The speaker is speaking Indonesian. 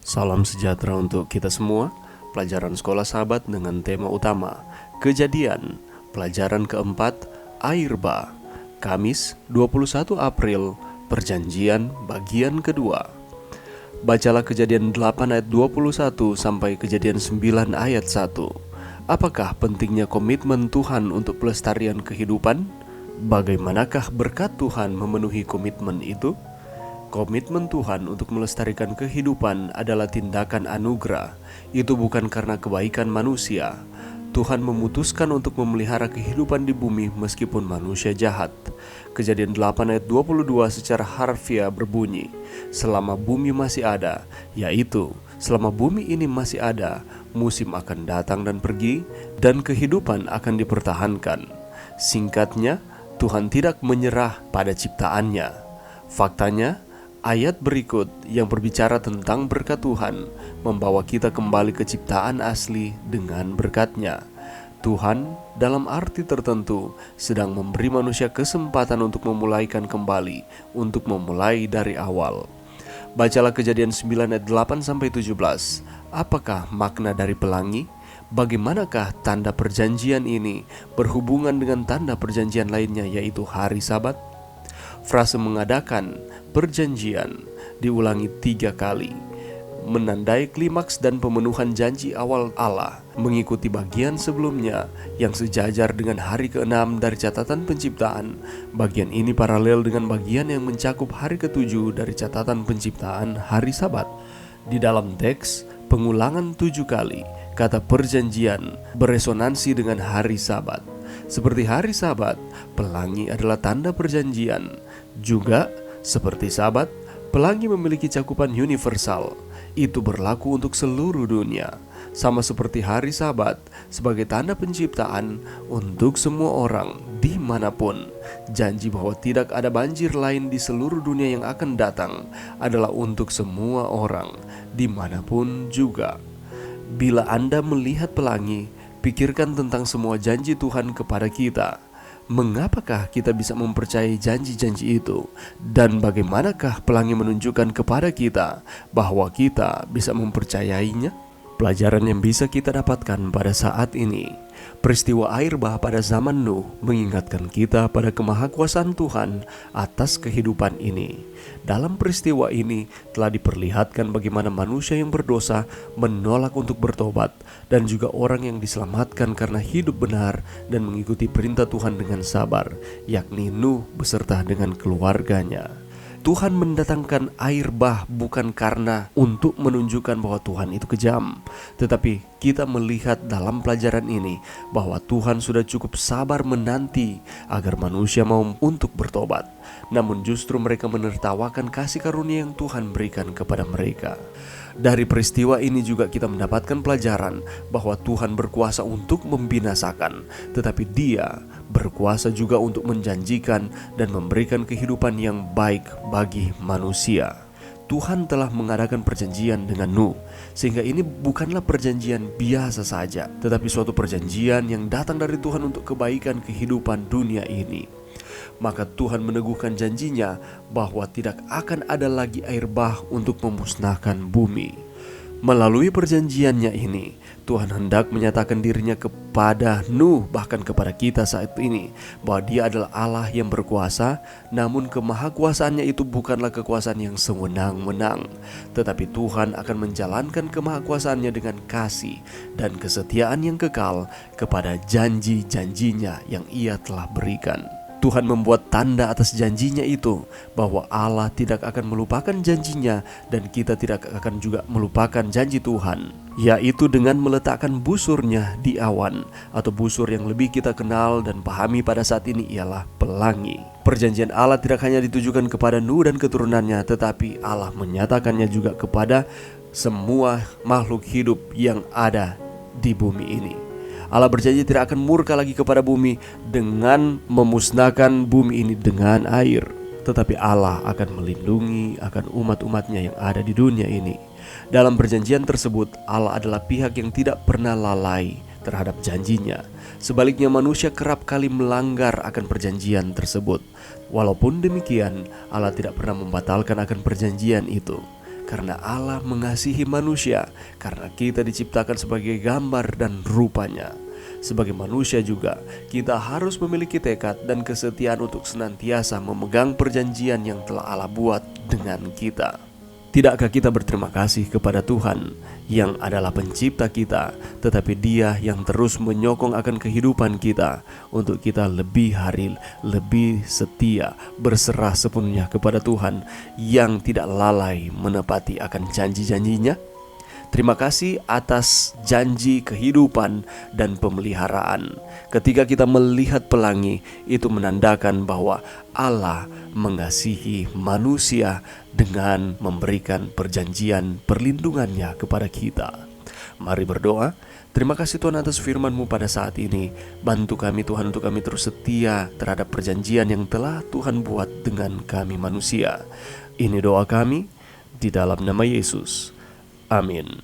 Salam sejahtera untuk kita semua. Pelajaran Sekolah Sahabat dengan tema utama Kejadian, pelajaran keempat, Air Bah. Kamis 21 April, Perjanjian bagian kedua. Bacalah Kejadian 8 ayat 21 sampai Kejadian 9 ayat 1. Apakah pentingnya komitmen Tuhan untuk pelestarian kehidupan? Bagaimanakah berkat Tuhan memenuhi komitmen itu? Komitmen Tuhan untuk melestarikan kehidupan adalah tindakan anugerah. Itu bukan karena kebaikan manusia. Tuhan memutuskan untuk memelihara kehidupan di bumi meskipun manusia jahat. Kejadian 8 ayat 22 secara harfiah berbunyi, selama bumi masih ada, yaitu selama bumi ini masih ada, musim akan datang dan pergi, dan kehidupan akan dipertahankan. Singkatnya, Tuhan tidak menyerah pada ciptaannya. Faktanya, ayat berikut yang berbicara tentang berkat Tuhan membawa kita kembali ke ciptaan asli dengan berkatnya. Tuhan dalam arti tertentu sedang memberi manusia kesempatan untuk memulaikan kembali, untuk memulai dari awal. Bacalah Kejadian 9 ayat 8-17. Apakah makna dari pelangi? Bagaimanakah tanda perjanjian ini berhubungan dengan tanda perjanjian lainnya, yaitu hari Sabat? Frase mengadakan perjanjian diulangi 3 kali, menandai klimaks dan pemenuhan janji awal Allah, mengikuti bagian sebelumnya yang sejajar dengan hari ke-6 dari catatan penciptaan. Bagian ini paralel dengan bagian yang mencakup hari ke-7 dari catatan penciptaan, hari Sabat. Di dalam teks, pengulangan 7 kali kata perjanjian beresonansi dengan hari Sabat. Seperti hari Sabat, pelangi adalah tanda perjanjian. Juga seperti Sabat, pelangi memiliki cakupan universal. Itu berlaku untuk seluruh dunia. Sama seperti hari Sabat sebagai tanda penciptaan untuk semua orang dimanapun. Janji bahwa tidak ada banjir lain di seluruh dunia yang akan datang adalah untuk semua orang dimanapun juga. Bila Anda melihat pelangi, pikirkan tentang semua janji Tuhan kepada kita. Mengapakah kita bisa mempercayai janji-janji itu? Dan bagaimanakah pelangi menunjukkan kepada kita bahwa kita bisa mempercayainya? Pelajaran yang bisa kita dapatkan pada saat ini, peristiwa air bah pada zaman Nuh mengingatkan kita pada kemahakuasaan Tuhan atas kehidupan ini. Dalam peristiwa ini telah diperlihatkan bagaimana manusia yang berdosa menolak untuk bertobat, dan juga orang yang diselamatkan karena hidup benar dan mengikuti perintah Tuhan dengan sabar, yakni Nuh beserta dengan keluarganya. Tuhan mendatangkan air bah bukan karena untuk menunjukkan bahwa Tuhan itu kejam, tetapi kita melihat dalam pelajaran ini bahwa Tuhan sudah cukup sabar menanti agar manusia mau untuk bertobat. Namun justru mereka menertawakan kasih karunia yang Tuhan berikan kepada mereka. Dari peristiwa ini juga kita mendapatkan pelajaran bahwa Tuhan berkuasa untuk membinasakan, tetapi Dia berkuasa juga untuk menjanjikan dan memberikan kehidupan yang baik bagi manusia. Tuhan telah mengadakan perjanjian dengan Nuh, sehingga ini bukanlah perjanjian biasa saja, tetapi suatu perjanjian yang datang dari Tuhan untuk kebaikan kehidupan dunia ini. Maka Tuhan meneguhkan janjinya bahwa tidak akan ada lagi air bah untuk memusnahkan bumi. Melalui perjanjiannya ini, Tuhan hendak menyatakan dirinya kepada Nuh, bahkan kepada kita saat ini, bahwa Dia adalah Allah yang berkuasa. Namun kemahakuasaannya itu bukanlah kekuasaan yang sewenang-wenang, tetapi Tuhan akan menjalankan kemahakuasaannya dengan kasih dan kesetiaan yang kekal kepada janji-janjinya yang Ia telah berikan. Tuhan membuat tanda atas janjinya itu, bahwa Allah tidak akan melupakan janjinya dan kita tidak akan juga melupakan janji Tuhan, yaitu dengan meletakkan busurnya di awan, atau busur yang lebih kita kenal dan pahami pada saat ini ialah pelangi. Perjanjian Allah tidak hanya ditujukan kepada Nuh dan keturunannya, tetapi Allah menyatakannya juga kepada semua makhluk hidup yang ada di bumi ini. Allah berjanji tidak akan murka lagi kepada bumi dengan memusnahkan bumi ini dengan air, tetapi Allah akan melindungi akan umat-umatnya yang ada di dunia ini. Dalam perjanjian tersebut, Allah adalah pihak yang tidak pernah lalai terhadap janjinya. Sebaliknya, manusia kerap kali melanggar akan perjanjian tersebut. Walaupun demikian, Allah tidak pernah membatalkan akan perjanjian itu. karena Allah mengasihi manusia, karena kita diciptakan sebagai gambar dan rupanya. Sebagai manusia juga, kita harus memiliki tekad dan kesetiaan untuk senantiasa memegang perjanjian yang telah Allah buat dengan kita. Tidakkah kita berterima kasih kepada Tuhan yang adalah pencipta kita, tetapi Dia yang terus menyokong akan kehidupan kita untuk kita lebih setia, berserah sepenuhnya kepada Tuhan yang tidak lalai menepati akan janji-janjinya? Terima kasih atas janji kehidupan dan pemeliharaan. Ketika kita melihat pelangi, itu menandakan bahwa Allah mengasihi manusia dengan memberikan perjanjian perlindungannya kepada kita. Mari berdoa. Terima kasih Tuhan atas firman-Mu pada saat ini. Bantu kami Tuhan untuk kami terus setia terhadap perjanjian yang telah Tuhan buat dengan kami manusia. Ini doa kami di dalam nama Yesus. Amin.